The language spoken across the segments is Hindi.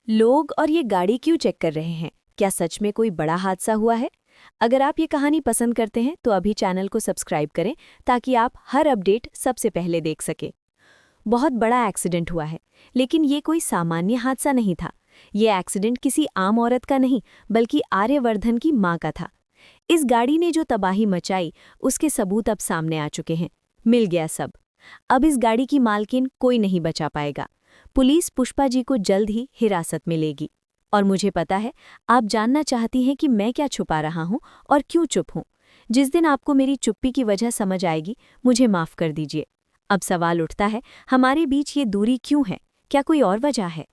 लोग और ये गाड़ी क्यों चेक कर रहे हैं? क्या सच में कोई बड़ा हादसा हुआ है? अगर आप ये कहानी पसंद करते हैं तो अभी चैनल को सब्सक्राइब करें ताकि आप हर अपडेट सबसे पहले देख सकें। बहुत बड़ा एक्सीडेंट हुआ है, लेकिन ये कोई सामान्य हादसा नहीं था। ये एक्सीडेंट किसी आम औरत का नहीं, बल्कि आर्यवर्धन की मां का था। इस गाड़ी ने जो तबाही मचाई, उसके सबूत अब सामने आ चुके हैं। मिल गया सब। अब इस गाड़ी की मालकिन कोई नहीं बचा पाएगा। पुलिस पुष्पा जी को जल्द ही हिरासत में लेगी। और मुझे पता है, आप जानना चाहती हैं कि मैं क्या छुपा रहा हूं और क्यों चुप हूं। जिस दिन आपको मेरी चुप्पी की वजह समझ आएगी, मुझे माफ कर दीजिए। अब सवाल उठता है, हमारे बीच ये दूरी क्यों है? क्या कोई और वजह है?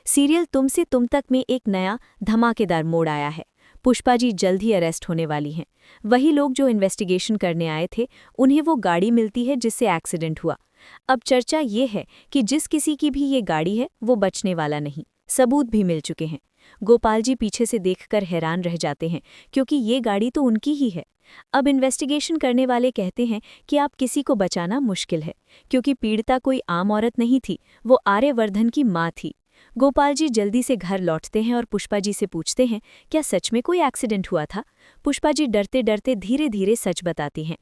सीरियल तुम से तुम तक में एक नया धमाकेदार मोड़ आया है। पुष्पा जी जल्द ही अरेस्ट होने वाली हैं। वही लोग जो इन्वेस्टिगेशन करने आए थे, उन्हें वो गाड़ी मिलती है जिससे एक्सीडेंट हुआ। अब चर्चा ये है कि जिस किसी की भी ये गाड़ी है, वो बचने वाला नहीं। सबूत भी मिल चुके हैं। गोपाल जी पीछे से देखकर हैरान रह जाते हैं, क्योंकि ये गाड़ी तो उनकी ही है। अब इन्वेस्टिगेशन करने वाले कहते हैं कि आप किसी को बचाना मुश्किल है, क्योंकि पीड़िता कोई आम औरत नहीं थी, वो आर्यवर्धन की मां थी। गोपाल जी जल्दी से घर लौटते हैं और पुष्पा जी से पूछते हैं, क्या सच में कोई एक्सीडेंट हुआ था? पुष्पा जी डरते डरते धीरे धीरे सच बताती हैं।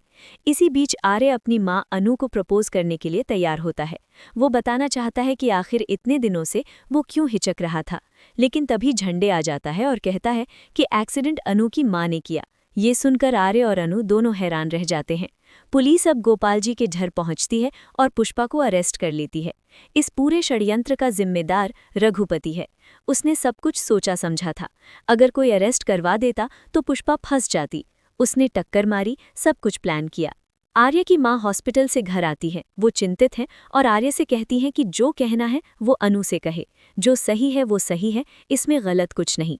इसी बीच आर्य अपनी मां अनु को प्रपोज करने के लिए तैयार होता है। वो बताना चाहता है कि आखिर इतने दिनों से वो क्यों हिचक रहा था, लेकिन तभी झंडे आ जाता है और कहता है कि एक्सीडेंट अनु की मां ने किया। ये सुनकर आर्य और अनु दोनों हैरान रह जाते हैं। पुलिस अब गोपाल जी के घर पहुंचती है और पुष्पा को अरेस्ट कर लेती है। इस पूरे षड्यंत्र का जिम्मेदार रघुपति है। उसने सब कुछ सोचा समझा था। अगर कोई अरेस्ट करवा देता तो पुष्पा फंस जाती। उसने टक्कर मारी, सब कुछ प्लान किया। आर्य की मां हॉस्पिटल से घर आती है। वो चिंतित हैं और आर्य से कहती हैं कि जो कहना है वो अनु से कहे। जो सही है वो सही है, इसमें गलत कुछ नहीं।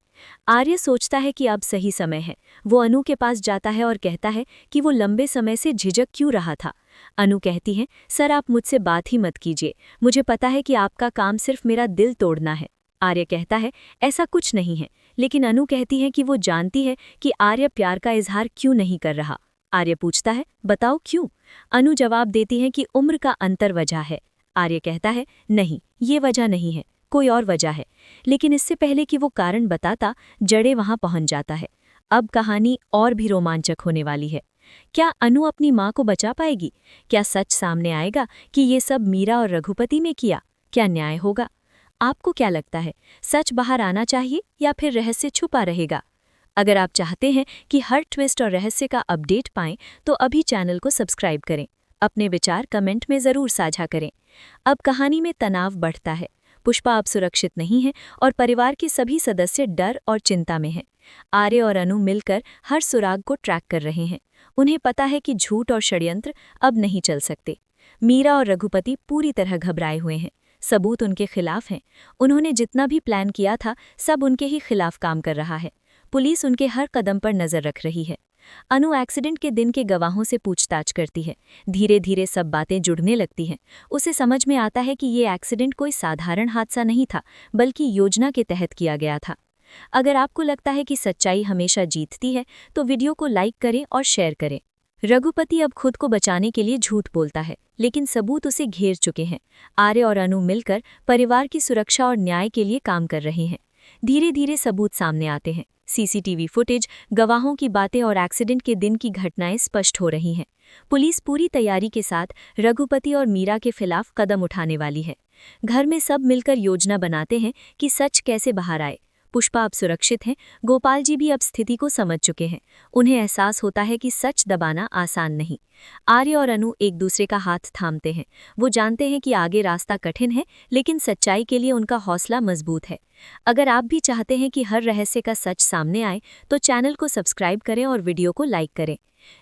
आर्य सोचता है कि अब सही समय है। वो अनु के पास जाता है और कहता है कि वो लंबे समय से झिझक क्यों रहा था। अनु कहती है, सर आप मुझसे बात ही मत कीजिए, मुझे पता है कि आपका काम सिर्फ मेरा दिल तोड़ना है। आर्य कहता है, ऐसा कुछ नहीं है, लेकिन अनु कहती है कि वो जानती है कि आर्य प्यार का इजहार क्यों नहीं कर रहा। आर्य पूछता है, बताओ क्यों? अनु जवाब देती है कि उम्र का अंतर वजह है। आर्य कहता है, नहीं, ये वजह नहीं है, कोई और वजह है। लेकिन इससे पहले कि वो कारण बताता, जड़े वहां पहुंच जाता है। अब कहानी और भी रोमांचक होने वाली है। क्या अनु अपनी मां को बचा पाएगी? क्या सच सामने आएगा कि ये सब मीरा और रघुपति में किया? क्या न्याय होगा? आपको क्या लगता है, सच बाहर आना चाहिए या फिर रहस्य छुपा रहेगा? अगर आप चाहते हैं कि हर ट्विस्ट और रहस्य का अपडेट पाएं, तो अभी चैनल को सब्सक्राइब करें। अपने विचार कमेंट में ज़रूर साझा करें। अब कहानी में तनाव बढ़ता है। पुष्पा अब सुरक्षित नहीं है और परिवार के सभी सदस्य डर और चिंता में हैं। आर्य और अनु मिलकर हर सुराग को ट्रैक कर रहे हैं। उन्हें पता है कि झूठ और षड्यंत्र अब नहीं चल सकते। मीरा और रघुपति पूरी तरह घबराए हुए हैं। सबूत उनके खिलाफ हैं। उन्होंने जितना भी प्लान किया था, सब उनके ही खिलाफ काम कर रहा है। पुलिस उनके हर कदम पर नजर रख रही है। अनु एक्सीडेंट के दिन के गवाहों से पूछताछ करती है। धीरे धीरे सब बातें जुड़ने लगती हैं। उसे समझ में आता है कि ये एक्सीडेंट कोई साधारण हादसा नहीं था, बल्कि योजना के तहत किया गया था। अगर आपको लगता है कि सच्चाई हमेशा जीतती है, तो वीडियो को लाइक करें और शेयर करें। रघुपति अब खुद को बचाने के लिए झूठ बोलता है, लेकिन सबूत उसे घेर चुके हैं। आर्य और अनु मिलकर परिवार की सुरक्षा और न्याय के लिए काम कर रहे हैं। धीरे धीरे सबूत सामने आते हैं। सीसीटीवी फुटेज, गवाहों की बातें और एक्सीडेंट के दिन की घटनाएं स्पष्ट हो रही हैं। पुलिस पूरी तैयारी के साथ रघुपति और मीरा के खिलाफ कदम उठाने वाली है। घर में सब मिलकर योजना बनाते हैं कि सच कैसे बाहर आए। पुष्पा अब सुरक्षित हैं। गोपाल जी भी अब स्थिति को समझ चुके हैं। उन्हें एहसास होता है कि सच दबाना आसान नहीं। आर्य और अनु एक दूसरे का हाथ थामते हैं। वो जानते हैं कि आगे रास्ता कठिन है, लेकिन सच्चाई के लिए उनका हौसला मजबूत है। अगर आप भी चाहते हैं कि हर रहस्य का सच सामने आए, तो चैनल को सब्सक्राइब करें और वीडियो को लाइक करें।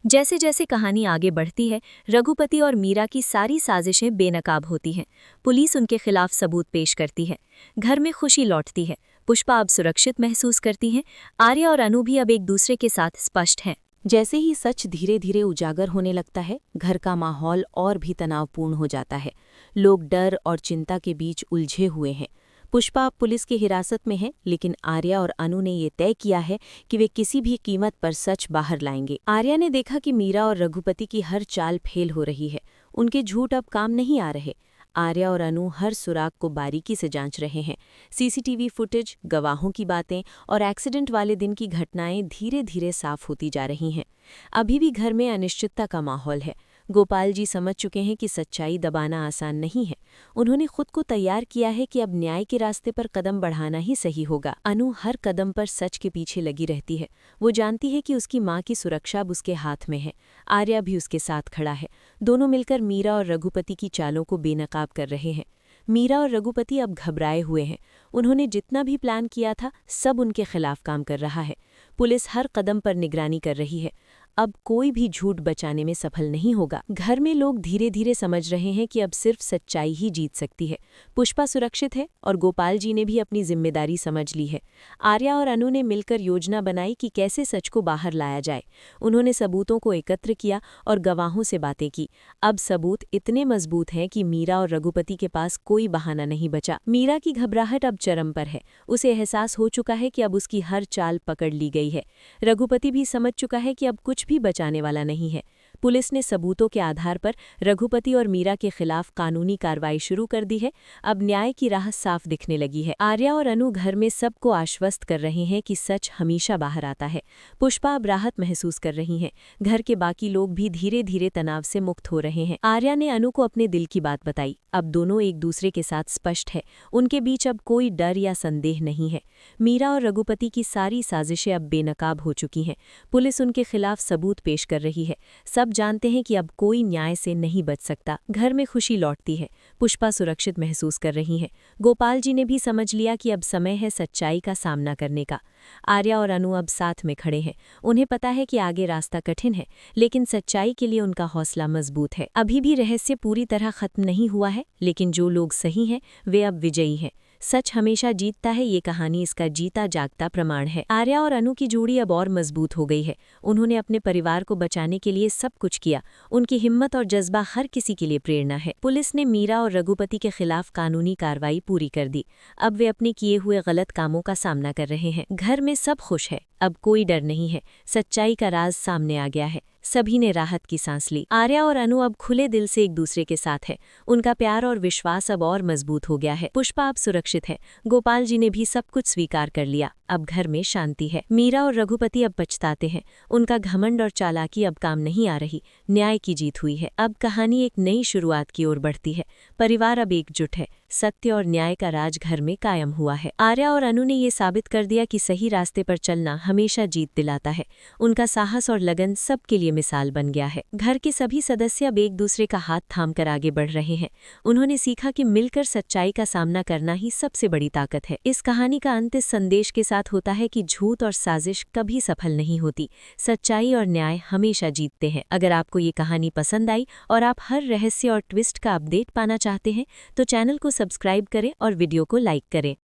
जैसे जैसे कहानी आगे बढ़ती है, रघुपति और मीरा की सारी साजिशें बेनकाब होती हैं। पुलिस उनके खिलाफ सबूत पेश करती है। घर में खुशी लौटती है। पुष्पा अब सुरक्षित महसूस करती हैं। आर्य और अनु भी अब एक दूसरे के साथ स्पष्ट हैं। जैसे ही सच धीरे धीरे उजागर होने लगता है, घर का माहौल और भी तनावपूर्ण हो जाता है। लोग डर और चिंता के बीच उलझे हुए हैं। पुष्पा अब पुलिस की हिरासत में है, लेकिन आर्या और अनु ने ये तय किया है कि वे किसी भी कीमत पर सच बाहर लाएंगे। आर्या ने देखा कि मीरा और रघुपति की हर चाल फेल हो रही है। उनके झूठ अब काम नहीं आ रहे। आर्या और अनु हर सुराग को बारीकी से जांच रहे हैं। सीसीटीवी फुटेज, गवाहों की बातें और एक्सीडेंट वाले दिन की घटनाएं धीरे धीरे साफ होती जा रही हैं। अभी भी घर में अनिश्चितता का माहौल है। गोपाल जी समझ चुके हैं कि सच्चाई दबाना आसान नहीं है। उन्होंने खुद को तैयार किया है कि अब न्याय के रास्ते पर कदम बढ़ाना ही सही होगा। अनु हर कदम पर सच के पीछे लगी रहती है। वो जानती है कि उसकी माँ की सुरक्षा अब उसके हाथ में है। आर्या भी उसके साथ खड़ा है। दोनों मिलकर मीरा और रघुपति की चालों को बेनकाब कर रहे हैं। मीरा और रघुपति अब घबराए हुए हैं। उन्होंने जितना भी प्लान किया था सब उनके खिलाफ काम कर रहा है। पुलिस हर कदम पर निगरानी कर रही है। अब कोई भी झूठ बचाने में सफल नहीं होगा। घर में लोग धीरे धीरे समझ रहे हैं कि अब सिर्फ सच्चाई ही जीत सकती है। पुष्पा सुरक्षित है और गोपाल जी ने भी अपनी जिम्मेदारी समझ ली है। आर्या और अनु ने मिलकर योजना बनाई कि कैसे सच को बाहर लाया जाए। उन्होंने सबूतों को एकत्र किया और गवाहों से बातें की। अब सबूत इतने मजबूत हैं कि मीरा और रघुपति के पास कोई बहाना नहीं बचा। मीरा की घबराहट अब चरम पर है। उसे एहसास हो चुका है कि अब उसकी हर चाल पकड़ ली गई है। रघुपति भी समझ चुका है कि अब कुछ भी बचाने वाला नहीं है। पुलिस ने सबूतों के आधार पर रघुपति और मीरा के खिलाफ कानूनी कार्रवाई शुरू कर दी है। अब न्याय की राह साफ दिखने लगी है। आर्या और अनु घर में सबको आश्वस्त कर रहे हैं कि सच हमेशा बाहर आता है। पुष्पा अब राहत महसूस कर रही हैं। घर के बाकी लोग भी धीरे धीरे तनाव से मुक्त हो रहे हैं। आर्या ने अनु को अपने दिल की बात बताई। अब दोनों एक दूसरे के साथ स्पष्ट है। उनके बीच अब कोई डर या संदेह नहीं है। मीरा और रघुपति की सारी साजिशें अब बेनकाब हो चुकी हैं। पुलिस उनके खिलाफ सबूत पेश कर रही है। सब जानते हैं कि अब कोई न्याय से नहीं बच सकता। घर में खुशी लौटती है। पुष्पा सुरक्षित महसूस कर रही हैं। गोपाल जी ने भी समझ लिया कि अब समय है सच्चाई का सामना करने का। आर्या और अनु अब साथ में खड़े हैं। उन्हें पता है कि आगे रास्ता कठिन है, लेकिन सच्चाई के लिए उनका हौसला मजबूत है। अभी भी रहस्य पूरी तरह खत्म नहीं हुआ है, लेकिन जो लोग सही हैं वे अब विजयी हैं। सच हमेशा जीतता है, ये कहानी इसका जीता जागता प्रमाण है। आर्या और अनु की जोड़ी अब और मजबूत हो गई है। उन्होंने अपने परिवार को बचाने के लिए सब कुछ किया। उनकी हिम्मत और जज्बा हर किसी के लिए प्रेरणा है। पुलिस ने मीरा और रघुपति के खिलाफ कानूनी कार्रवाई पूरी कर दी। अब वे अपने किए हुए गलत कामों का सामना कर रहे हैं। घर में सब खुश है। अब कोई डर नहीं है। सच्चाई का राज सामने आ गया है। सभी ने राहत की सांस ली। आर्या और अनु अब खुले दिल से एक दूसरे के साथ है। उनका प्यार और विश्वास अब और मजबूत हो गया है। पुष्पा अब सुरक्षित है। गोपाल जी ने भी सब कुछ स्वीकार कर लिया। अब घर में शांति है। मीरा और रघुपति अब पछताते हैं। उनका घमंड और चालाकी अब काम नहीं आ रही। न्याय की जीत हुई है। अब कहानी एक नई शुरुआत की ओर बढ़ती है। परिवार अब एकजुट है। सत्य और न्याय का राज घर में कायम हुआ है। आर्या और अनु ने ये साबित कर दिया कि सही रास्ते पर चलना हमेशा जीत दिलाता है। उनका साहस और लगन सबके लिए मिसाल बन गया है। घर के सभी सदस्य अब एक दूसरे का हाथ थामकर आगे बढ़ रहे हैं। उन्होंने सीखा कि मिलकर सच्चाई का सामना करना ही सबसे बड़ी ताकत है। इस कहानी का अंत इस संदेश के साथ होता है कि झूठ और साजिश कभी सफल नहीं होती। सच्चाई और न्याय हमेशा जीतते हैं। अगर आपको ये कहानी पसंद आई और आप हर रहस्य और ट्विस्ट का अपडेट पाना चाहते हैं तो चैनल को सब्सक्राइब करें और वीडियो को लाइक करें।